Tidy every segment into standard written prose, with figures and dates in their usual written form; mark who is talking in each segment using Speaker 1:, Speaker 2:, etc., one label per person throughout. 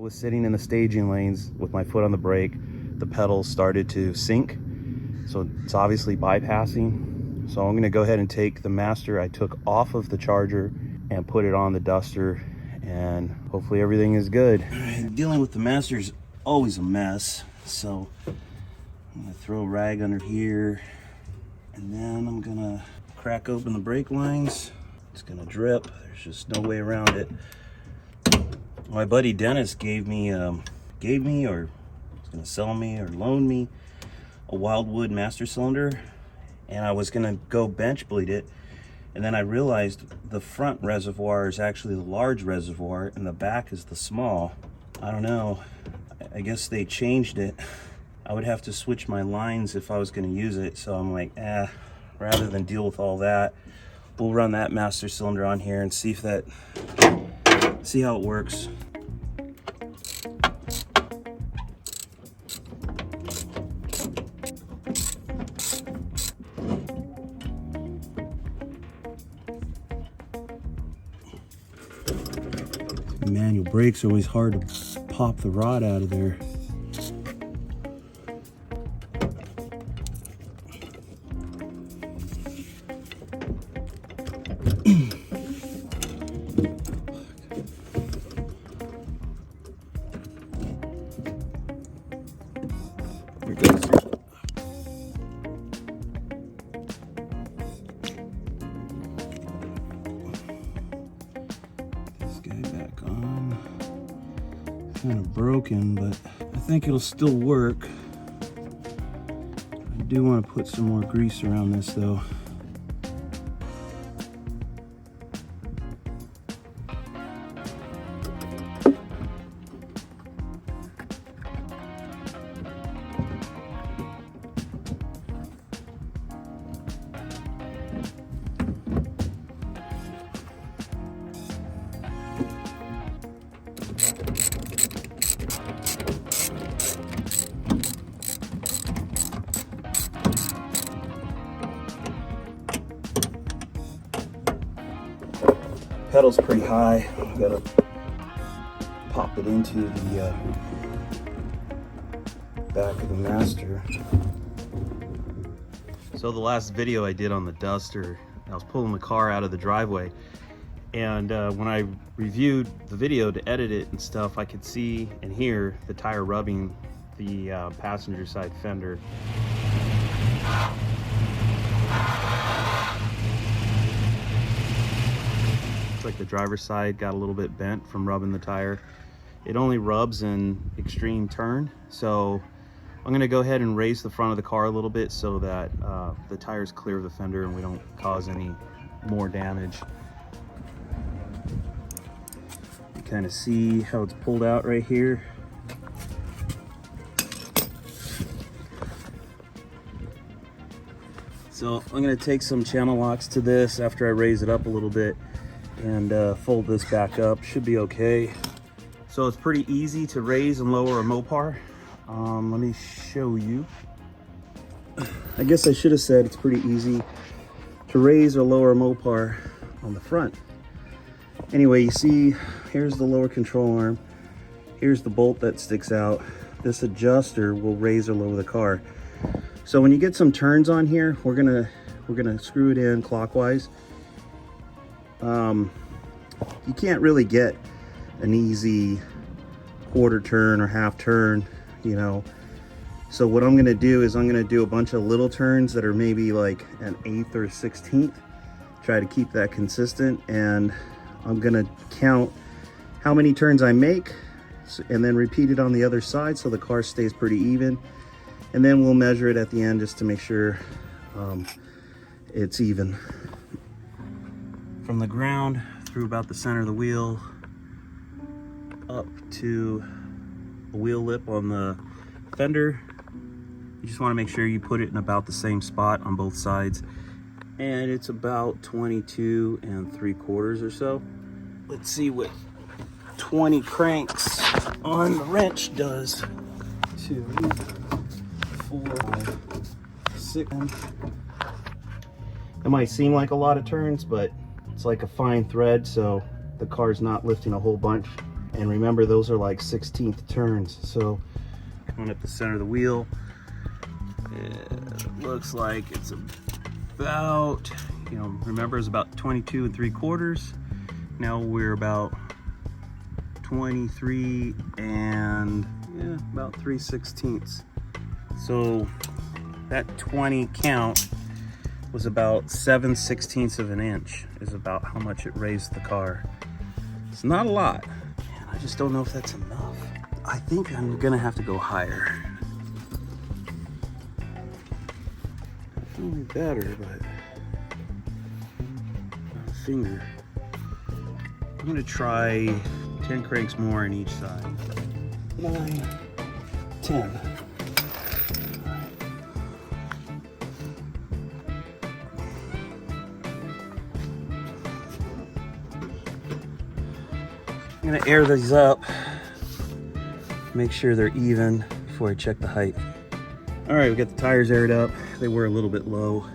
Speaker 1: was sitting in the staging lanes with my foot on the brake. The pedals started to sink, so it's obviously bypassing. So I'm going to go ahead and take the master I took off of the Charger and put it on the Duster, and hopefully everything is good. Dealing with the master is always a mess, so I'm going to throw a rag under here, and then I'm going to crack open the brake lines. It's going to drip. There's just no way around it. My buddy Dennis gave me or was gonna sell me or loan me a Wildwood master cylinder, and I was gonna go bench bleed it, and then I realized the front reservoir is actually the large reservoir and the back is the small. I don't know, I guess they changed it. I would have to switch my lines if I was gonna use it, so I'm like, rather than deal with all that, we'll run that master cylinder on here and see how it works. Manual brakes are always hard to pop the rod out of there. There it goes. This guy back on. Kind of broken, but I think it'll still work. I do want to put some more grease around this though. Pedal's pretty high. I've got to pop it into the back of the master. So the last video I did on the Duster, I was pulling the car out of the driveway, and when I reviewed the video to edit it and stuff, I could see and hear the tire rubbing the passenger side fender. Like the driver's side got a little bit bent from rubbing the tire. It only rubs in extreme turn, so I'm going to go ahead and raise the front of the car a little bit so that the tires clear of the fender and we don't cause any more damage. You kind of see how it's pulled out right here. So I'm going to take some channel locks to this after I raise it up a little bit and fold this back up. Should be okay. So it's pretty easy to raise and lower a Mopar. Let me show you. I guess I should have said it's pretty easy to raise or lower a Mopar on the front. Anyway, you see, here's the lower control arm. Here's the bolt that sticks out. This adjuster will raise or lower the car. So when you get some turns on here, we're gonna screw it in clockwise. You can't really get an easy quarter turn or half turn, you know. So what I'm gonna do is I'm gonna do a bunch of little turns that are maybe like an 1/8 or 1/16, try to keep that consistent, and I'm gonna count how many turns I make and then repeat it on the other side so the car stays pretty even, and then we'll measure it at the end just to make sure it's even. From the ground through about the center of the wheel up to a wheel lip on the fender, you just want to make sure you put it in about the same spot on both sides, and it's about 22 3/4 or so. Let's see what 20 cranks on the wrench does. 2, 4, 5, 6. It might seem like a lot of turns, but it's like a fine thread, so the car's not lifting a whole bunch, And remember, those are like 16th turns. So going up the center of the wheel, it looks like it's about, you know, remember it's about 22 3/4. Now we're about 23 and about 3/16. So that 20 count was about 7/16 of an inch is about how much it raised the car. It's not a lot. Man, I just don't know if that's enough. I think I'm gonna have to go higher. Definitely better, but not a finger. I'm gonna try 10 cranks more on each side. 9, 10. I'm gonna air these up, make sure they're even before I check the height. All right, we got the tires aired up. They were a little bit low.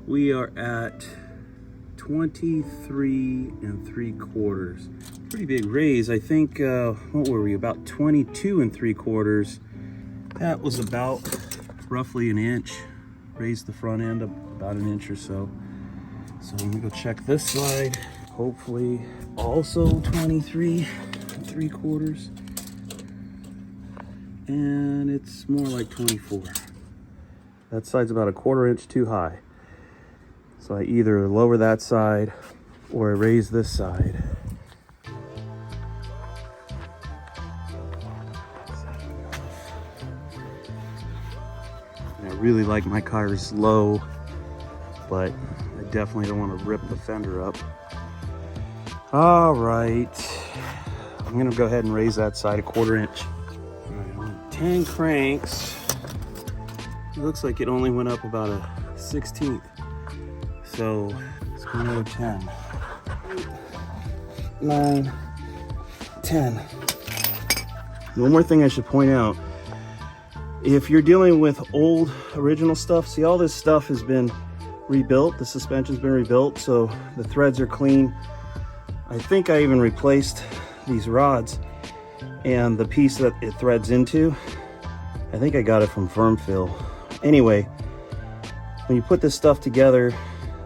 Speaker 1: We are at 23 3/4. Pretty big raise. I think, what were we, about 22 3/4. That was about roughly an inch. Raised the front end up about an inch or so. So I'm gonna go check this side. Hopefully also 23 3/4. And it's more like 24. That side's about a 1/4 inch too high. So I either lower that side or I raise this side. And I really like my cars low, but I definitely don't want to rip the fender up. All right, I'm gonna go ahead and raise that side a 1/4 inch. All right, on 10 cranks, it looks like it only went up about a 16th. So let's go another 10. 9, 10. One more thing I should point out. If you're dealing with old original stuff, see, all this stuff has been rebuilt. The suspension's been rebuilt, so the threads are clean. I think I even replaced these rods, and the piece that it threads into, I think I got it from Firm Fill. Anyway, when you put this stuff together,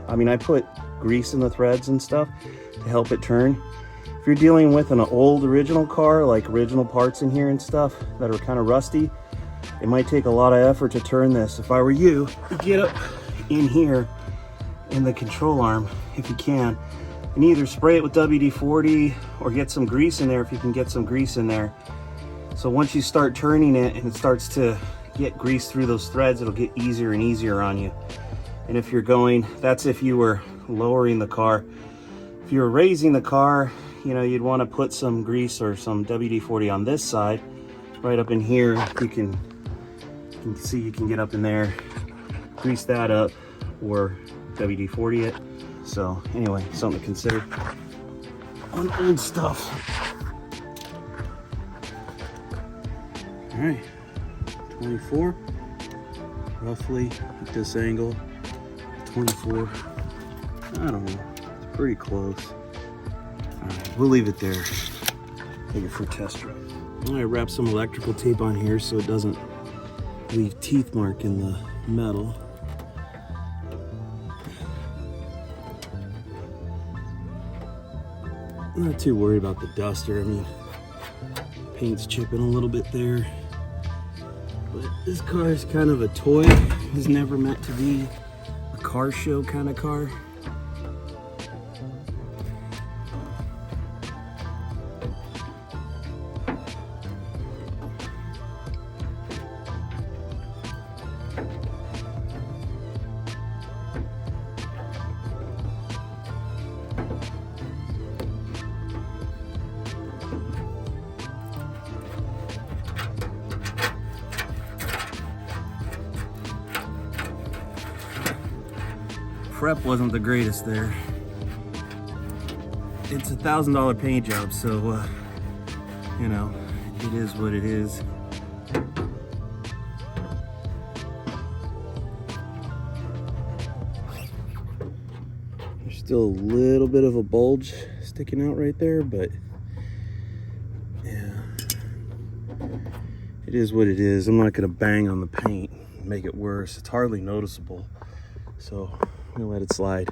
Speaker 1: I mean, I put grease in the threads and stuff to help it turn. If you're dealing with an old original car, like original parts in here and stuff that are kind of rusty, it might take a lot of effort to turn this. If I were you, get up in here in the control arm, if you can, and either spray it with WD-40 or get some grease in there if you can get some grease in there. So once you start turning it and it starts to get grease through those threads, it'll get easier and easier on you. And if you're going, that's if you were lowering the car. If you were raising the car, you know, you'd want to put some grease or some WD-40 on this side. Right up in here, you can see, you can get up in there, grease that up, or WD-40 it. So anyway, something to consider on old stuff. All right, 24, roughly at this angle. 24, I don't know, it's pretty close. All right, we'll leave it there. Take it for a test drive. I'm gonna wrap some electrical tape on here so it doesn't leave teeth mark in the metal. I'm not too worried about the duster. I mean, paint's chipping a little bit there. But this car is kind of a toy. It was never meant to be a car show kind of car. Prep wasn't the greatest there. It's a $1,000 paint job, so you know, it is what it is. There's still a little bit of a bulge sticking out right there, but it is what it is. I'm not gonna bang on the paint and make it worse. It's hardly noticeable. So I'm gonna let it slide.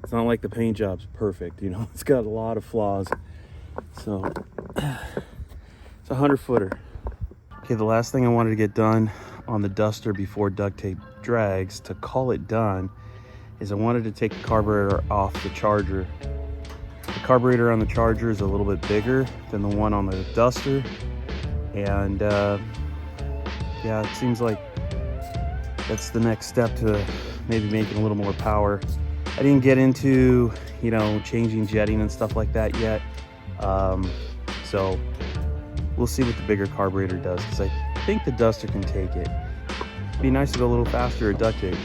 Speaker 1: It's not like the paint job's perfect, you know, it's got a lot of flaws. So it's a 100-footer. Okay, the last thing I wanted to get done on the duster before duct tape drags, to call it done, is I wanted to take the carburetor off the charger. The carburetor on the charger is a little bit bigger than the one on the duster, and yeah, it seems like that's the next step to maybe making a little more power. I didn't get into, you know, changing jetting and stuff like that yet, so we'll see what the bigger carburetor does, because I think the duster can take it. It'd be nice to go a little faster at duct tape.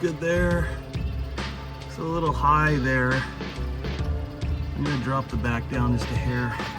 Speaker 1: Good there. It's a little high there. I'm gonna drop the back down just a hair.